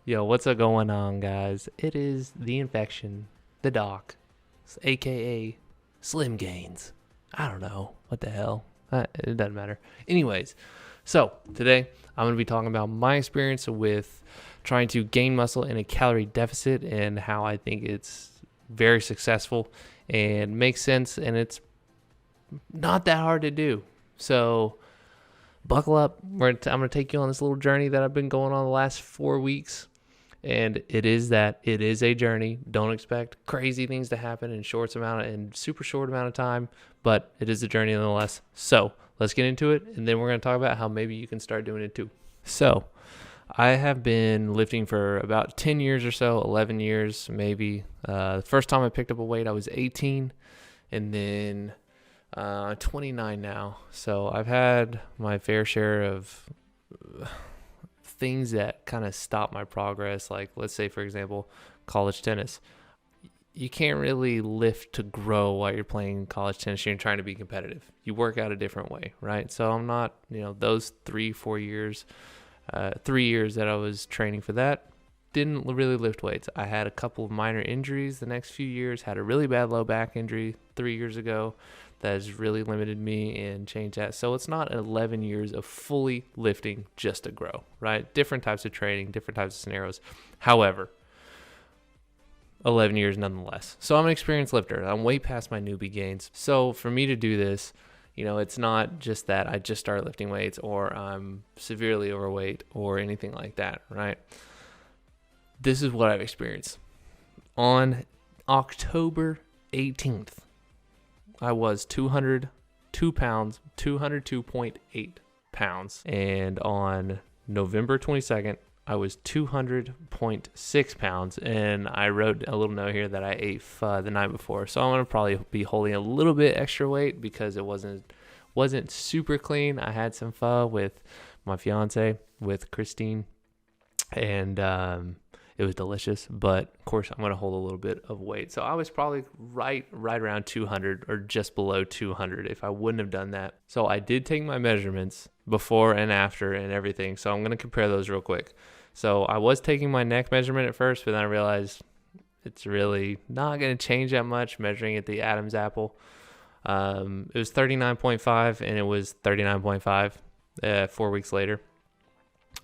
Yo, what's up going on, guys? It is the Infection, the Doc, aka Slim Gains. I don't know. What the hell? It doesn't matter. Anyways, so today I'm going to be talking about my experience with trying to gain muscle in a calorie deficit and how I think it's very successful and makes sense, and it's not that hard to do. So buckle up. I'm going to take you on this little journey that I've been going on the last 4 weeks. And it is a journey. Don't expect crazy things to happen in super short amount of time, but it is a journey nonetheless. So let's get into it, and then we're going to talk about how maybe you can start doing it too. So I have been lifting for about 10 years or so, 11 years maybe. The first time I picked up a weight, I was 18, and then 29 now. So I've had my fair share of things that kind of stop my progress. Like, let's say, for example, college tennis. You can't really lift to grow while you're playing college tennis. You're trying to be competitive. You work out a different way, right? So I'm not, those 3 years that I was training for that, didn't really lift weights. I had a couple of minor injuries the next few years, had a really bad low back injury 3 years ago that has really limited me and changed that. So it's not 11 years of fully lifting just to grow, right? Different types of training, different types of scenarios. However, 11 years nonetheless. So I'm an experienced lifter. I'm way past my newbie gains. So for me to do this, it's not just that I just started lifting weights or I'm severely overweight or anything like that, right? This is what I've experienced. On October 18th, I was 202 pounds, 202.8 pounds. And on November 22nd, I was 200.6 pounds. And I wrote a little note here that I ate pho the night before. So I'm going to probably be holding a little bit extra weight because it wasn't super clean. I had some pho with my fiance, with Christine. And it was delicious, but of course I'm going to hold a little bit of weight. So I was probably right around 200 or just below 200 if I wouldn't have done that. So I did take my measurements before and after and everything. So I'm going to compare those real quick. So I was taking my neck measurement at first, but then I realized it's really not going to change that much measuring at the Adam's apple. It was 39.5 and it was 39.5 4 weeks later.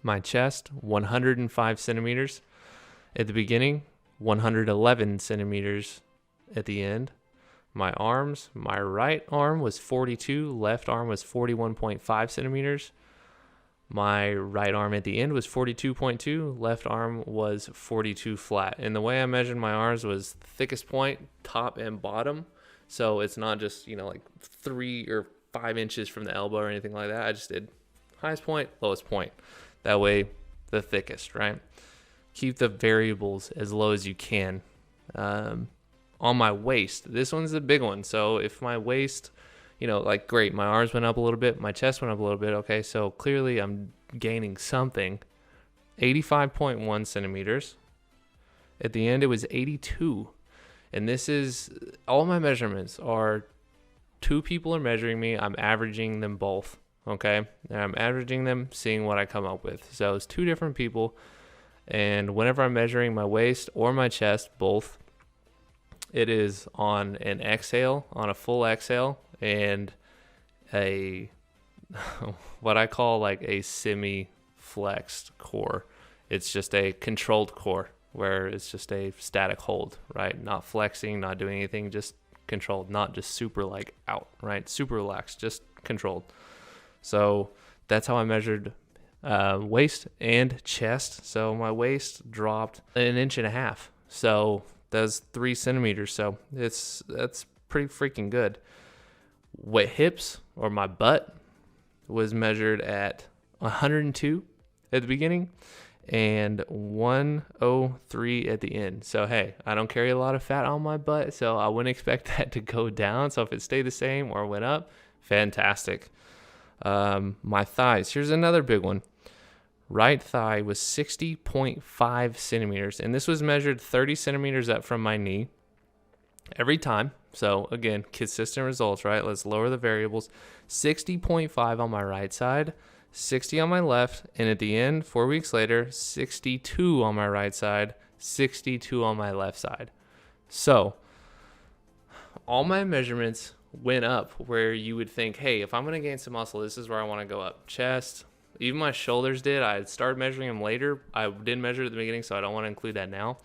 My chest, 105 centimeters. At the beginning, 111 centimeters at the end. My arms, my right arm was 42, left arm was 41.5 centimeters. My right arm at the end was 42.2, left arm was 42 flat. And the way I measured my arms was thickest point, top and bottom. So it's not just, like 3 or 5 inches from the elbow or anything like that. I just did highest point, lowest point. That way, the thickest, right? Keep the variables as low as you can. On my waist, this one's the big one. So if my waist, great, my arms went up a little bit, my chest went up a little bit. Okay, so clearly I'm gaining something. 85.1 centimeters. At the end, it was 82. And this is, all my measurements are 2 people are measuring me. I'm averaging them both. Okay, and I'm averaging them, seeing what I come up with. So it's 2 different people. And whenever I'm measuring my waist or my chest, both, it is on an exhale, on a full exhale, and what I call like a semi-flexed core. It's just a controlled core where it's just a static hold, right? Not flexing, not doing anything, just controlled, not just super like out, right? Super relaxed, just controlled. So that's how I measured waist and chest. So my waist dropped 1.5 inches. So that's 3 centimeters. So that's pretty freaking good. What hips or my butt was measured at 102 at the beginning and 103 at the end. So hey, I don't carry a lot of fat on my butt, so I wouldn't expect that to go down. So if it stayed the same or went up, fantastic. My thighs, here's another big one. Right thigh was 60.5 centimeters, and this was measured 30 centimeters up from my knee every time. So again, consistent results, right? Let's lower the variables. 60.5 on my right side, 60 on my left, and at the end, 4 weeks later, 62 on my right side, 62 on my left side. So all my measurements went up where you would think, hey, if I'm going to gain some muscle, this is where I want to go up. Chest, even my shoulders did. I started measuring them later. I didn't measure at the beginning, so I don't want to include that now.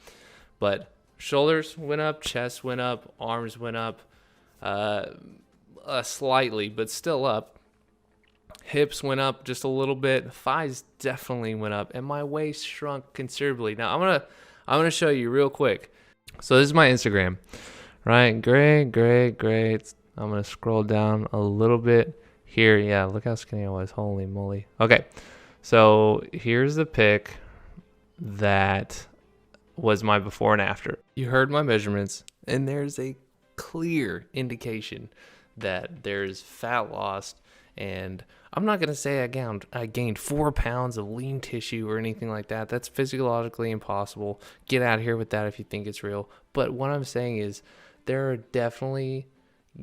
But shoulders went up, chest went up, arms went up, slightly, but still up. Hips went up just a little bit. Thighs definitely went up, and my waist shrunk considerably. Now I'm gonna show you real quick. So this is my Instagram, right? Great. I'm gonna scroll down a little bit here. Yeah, look how skinny I was. Holy moly. Okay, so here's the pic that was my before and after. You heard my measurements, and there's a clear indication that there's fat lost. And I'm not going to say I gained 4 pounds of lean tissue or anything like that. That's physiologically impossible. Get out of here with that if you think it's real. But what I'm saying is there are definitely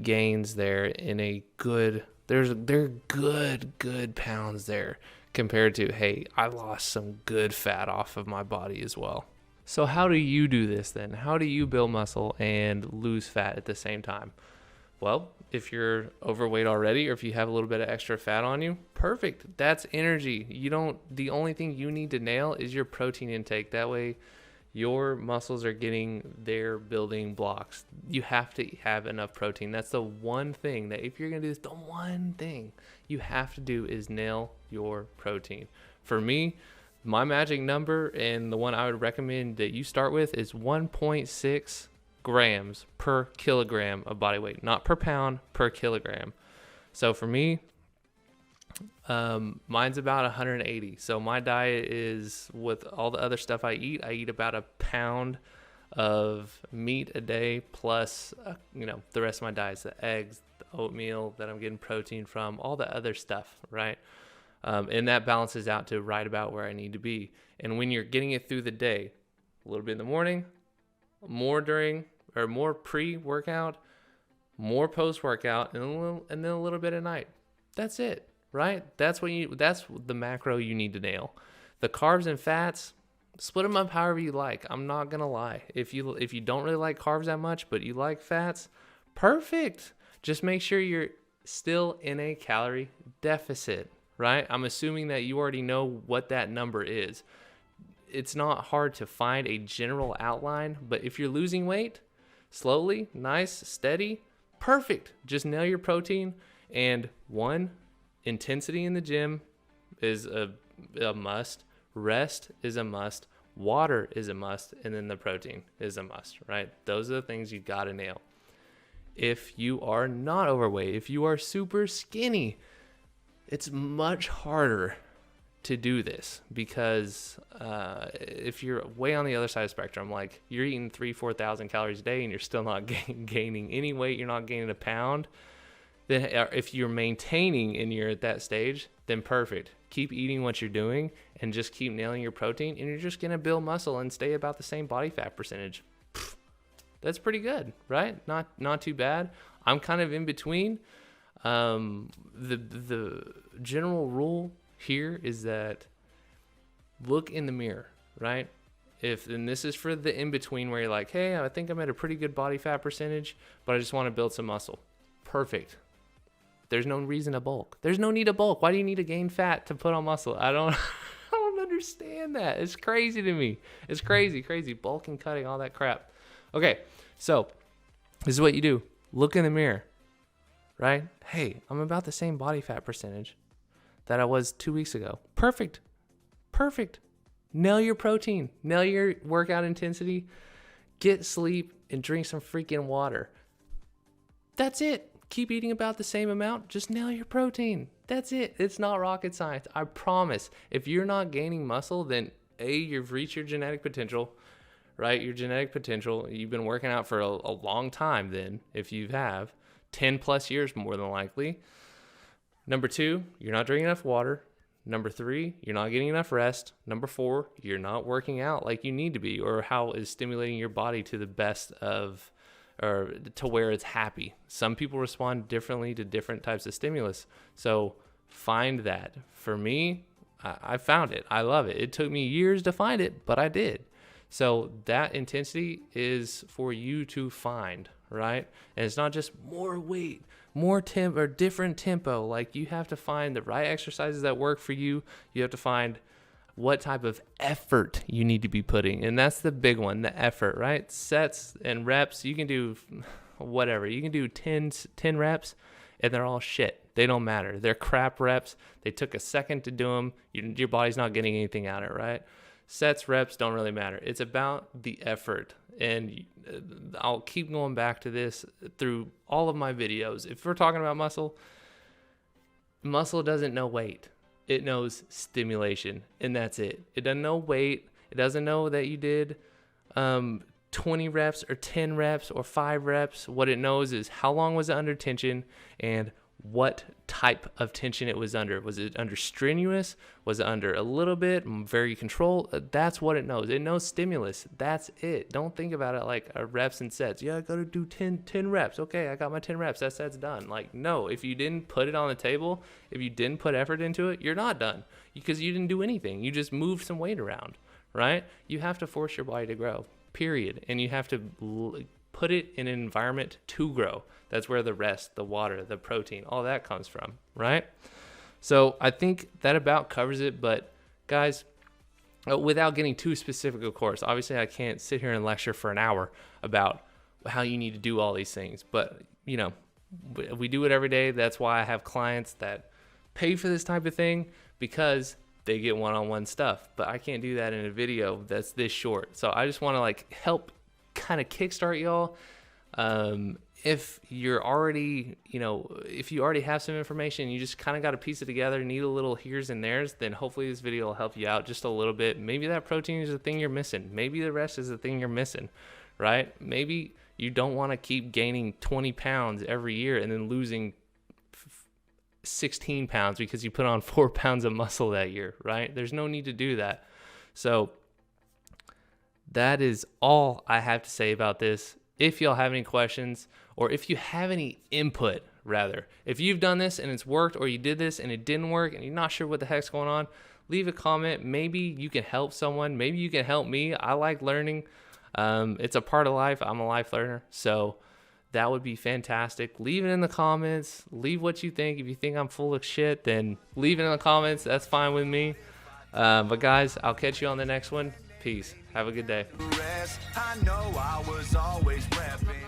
gains there in a good, there are good pounds there compared to, hey, I lost some good fat off of my body as well. So how do you do this then? How do you build muscle and lose fat at the same time? Well, if you're overweight already, or if you have a little bit of extra fat on you, perfect. That's energy. The only thing you need to nail is your protein intake. That way your muscles are getting their building blocks. You have to have enough protein. That's the one thing that if you're going to do this, the one thing you have to do is nail your protein. For me, my magic number and the one I would recommend that you start with is 1.6 grams per kilogram of body weight, not per pound, per kilogram. So for me, mine's about 180. So my diet is, with all the other stuff I eat about a pound of meat a day plus, the rest of my diet is the eggs, the oatmeal that I'm getting protein from, all the other stuff, right? And that balances out to right about where I need to be. And when you're getting it through the day, a little bit in the morning, more pre-workout, more post-workout, and then a little bit at night. That's it, right? That's the macro you need to nail. The carbs and fats, split them up however you like. I'm not gonna lie. If you don't really like carbs that much, but you like fats, perfect. Just make sure you're still in a calorie deficit, right? I'm assuming that you already know what that number is. It's not hard to find a general outline, but if you're losing weight slowly, nice, steady, perfect. Just nail your protein. And one, intensity in the gym is a must. Rest is a must. Water is a must. And then the protein is a must, right? Those are the things you got to nail. If you are not overweight, if you are super skinny, it's much harder to do this because if you're way on the other side of the spectrum, like you're eating 3,000-4,000 calories a day and you're still not gaining any weight, you're not gaining a pound, then if you're maintaining and you're at that stage, then perfect. Keep eating what you're doing and just keep nailing your protein, and you're just going to build muscle and stay about the same body fat percentage. That's pretty good, right? Not too bad. I'm kind of in between. The general rule here is that look in the mirror, right? And this is for the in-between where you're like, hey, I think I'm at a pretty good body fat percentage, but I just want to build some muscle. Perfect. There's no reason to bulk. There's no need to bulk. Why do you need to gain fat to put on muscle? I don't understand that. It's crazy to me. It's crazy. Bulking, cutting, all that crap. Okay, so this is what you do. Look in the mirror, right? Hey, I'm about the same body fat percentage that I was 2 weeks ago. Perfect. Nail your protein. Nail your workout intensity. Get sleep and drink some freaking water. That's it. Keep eating about the same amount. Just nail your protein. That's it. It's not rocket science. I promise. If you're not gaining muscle, then A, you've reached your genetic potential, right? Your genetic potential. You've been working out for a long time then, if you have. 10 plus years more than likely. Number 2, you're not drinking enough water. Number 3, you're not getting enough rest. Number 4, you're not working out like you need to be, or how is stimulating your body to the best of, or to where it's happy. Some people respond differently to different types of stimulus. So find that. For me, I found it. I love it. It took me years to find it, but I did. So that intensity is for you to find, right? And it's not just more weight, more temp or different tempo. Like, you have to find the right exercises that work for you. You have to find what type of effort you need to be putting. And that's the big one, the effort, right? Sets and reps, you can do whatever. You can do 10 reps and they're all shit. They don't matter. They're crap reps. They took a second to do them. Your body's not getting anything out of it, right? Sets, reps don't really matter. It's about the effort. And I'll keep going back to this through all of my videos. If we're talking about muscle doesn't know weight. It knows stimulation, and that's it. It doesn't know weight. It doesn't know that you did 20 reps or 10 reps or 5 reps. What it knows is how long was it under tension and what type of tension it was under. Was it under strenuous? Was it under a little bit, very controlled? That's what it knows. It knows stimulus. That's it. Don't think about it like reps and sets. Yeah, I got to do 10 reps. Okay, I got my 10 reps. That set's done. Like, no, if you didn't put it on the table, if you didn't put effort into it, you're not done because you didn't do anything. You just moved some weight around, right? You have to force your body to grow, period. And you have to put it in an environment to grow. That's where the rest, the water, the protein, all that comes from, right? So I think that about covers it. But guys, without getting too specific, of course, obviously I can't sit here and lecture for an hour about how you need to do all these things. But, you know, we do it every day. That's why I have clients that pay for this type of thing, because they get one-on-one stuff. But I can't do that in a video that's this short. So I just want to like help kind of kickstart y'all. If you're already, if you already have some information, you just kind of got to piece it together, need a little here's and there's, then hopefully this video will help you out just a little bit. Maybe that protein is the thing you're missing. Maybe the rest is the thing you're missing, right? Maybe you don't want to keep gaining 20 pounds every year and then losing 16 pounds because you put on 4 pounds of muscle that year, right? There's no need to do that. So that is all I have to say about this. If y'all have any questions, or if you have any input, rather, if you've done this and it's worked, or you did this and it didn't work and you're not sure what the heck's going on, leave a comment. Maybe you can help someone. Maybe you can help me. I like learning. It's a part of life. I'm a life learner. So that would be fantastic. Leave it in the comments. Leave what you think. If you think I'm full of shit, then leave it in the comments. That's fine with me. But guys, I'll catch you on the next one. Peace. Have a good day. I know I was always repping.